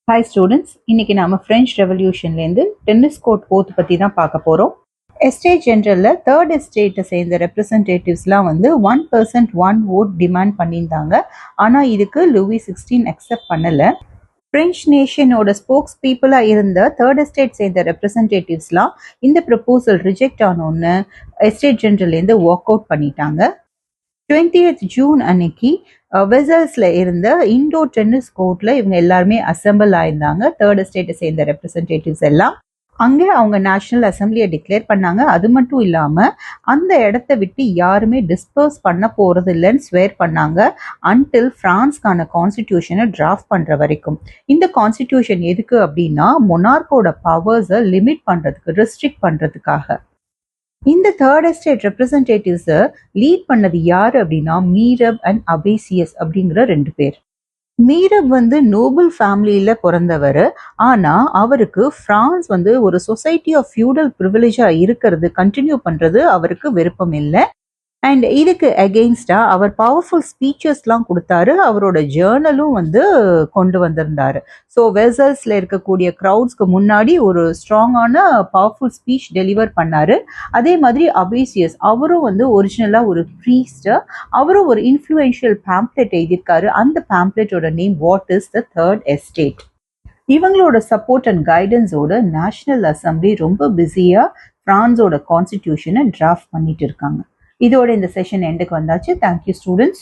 Hi students, இன்னைக்கு நாம French ரெவல்யூஷன்லேருந்து tennis court oath பற்றி தான் பார்க்க போகிறோம். எஸ்டேட் ஜெனரலில் தேர்ட் எஸ்டேட்டை சேர்ந்த ரெப்ரசன்டேட்டிவ்ஸ்லாம் வந்து 1% 1 vote டிமாண்ட் பண்ணியிருந்தாங்க. ஆனால் இதுக்கு லூயி 16 அக்செப்ட் பண்ணலை. பிரெஞ்சு நேஷனோட ஸ்போக்ஸ் பீப்புளாக இருந்த தேர்ட் எஸ்டேட் சேர்ந்த ரெப்ரசன்டேட்டிவ்ஸ்லாம் இந்த ப்ரப்போசல் ரிஜெக்ட் ஆனோன்னு எஸ்டேட் ஜெனரல்லேருந்து வாக் அவுட் பண்ணிட்டாங்க. 20th ஜூன் அன்னைக்கு வெசல்ஸ்ல இருந்த இண்டோர் டென்னிஸ் கோர்ட்ல இவங்க எல்லாருமே அசம்பிள் ஆயிருந்தாங்க. தேர்ட் எஸ்டேட்டை சேர்ந்த ரெப்ரசன்டேட்டிவ்ஸ் எல்லாம் அங்கே அவங்க நேஷனல் அசம்பிளியை டிக்ளேர் பண்ணாங்க. அது மட்டும் இல்லாம அந்த இடத்த விட்டு யாருமே டிஸ்பர்ஸ் பண்ண போறது இல்லைன்னு ஸ்வேர் பண்ணாங்க அன்டில் பிரான்ஸ்கான கான்ஸ்டிடியூஷனை டிராஃப்ட் பண்ற வரைக்கும். இந்த கான்ஸ்டிடியூஷன் எதுக்கு அப்படின்னா மொனார்க்கோட பவர்ஸை லிமிட் பண்றதுக்கு, ரெஸ்ட்ரிக்ட் பண்றதுக்காக. இந்த தேர்ட் எஸ்டேட் ரெப்ரசன்டேட்டிவ்ஸை லீட் பண்ணது யாரு அப்படின்னா மீரப் அண்ட் அபேசியஸ் அப்படிங்கிற 2 பேர். மீரப் வந்து நோபல் ஃபேமிலியில பிறந்தவர். ஆனா அவருக்கு பிரான்ஸ் வந்து ஒரு சொசைட்டி ஆஃப் ஃபியூடல் ப்ரிவிலேஜா இருக்கிறது கண்டினியூ பண்றது அவருக்கு விருப்பம் இல்லை. அண்ட் இதுக்கு அகெயின்ஸ்டா அவர் பவர்ஃபுல் ஸ்பீச்சஸ்லாம் கொடுத்தாரு. அவரோட ஜேர்னலும் வந்து கொண்டு வந்திருந்தாரு. ஸோ வெசல்ஸ்ல இருக்கக்கூடிய க்ரௌட்ஸ்க்கு முன்னாடி ஒரு ஸ்ட்ராங்கான பவர்ஃபுல் ஸ்பீச் டெலிவர் பண்ணாரு. அதே மாதிரி அபேசியஸ் அவரும் வந்து ஒரிஜினலா ஒரு ப்ரீஸ்ட். அவரும் ஒரு இன்ஃப்ளூயன்ஷியல் பேம்ப்ளெட் எழுதியிருக்காரு. அந்த பேம்ப்ளெட்டோட name what is the third estate. இவங்களோட சப்போர்ட் அண்ட் கைடன்ஸோட நேஷனல் அசம்பிளி ரொம்ப பிஸியா பிரான்ஸோட கான்ஸ்டிடியூஷனை டிராஃப்ட் பண்ணிட்டு இருக்காங்க. இதோட இந்த செஷன் எண்டுக்கு வந்தாச்சு. Thank you students.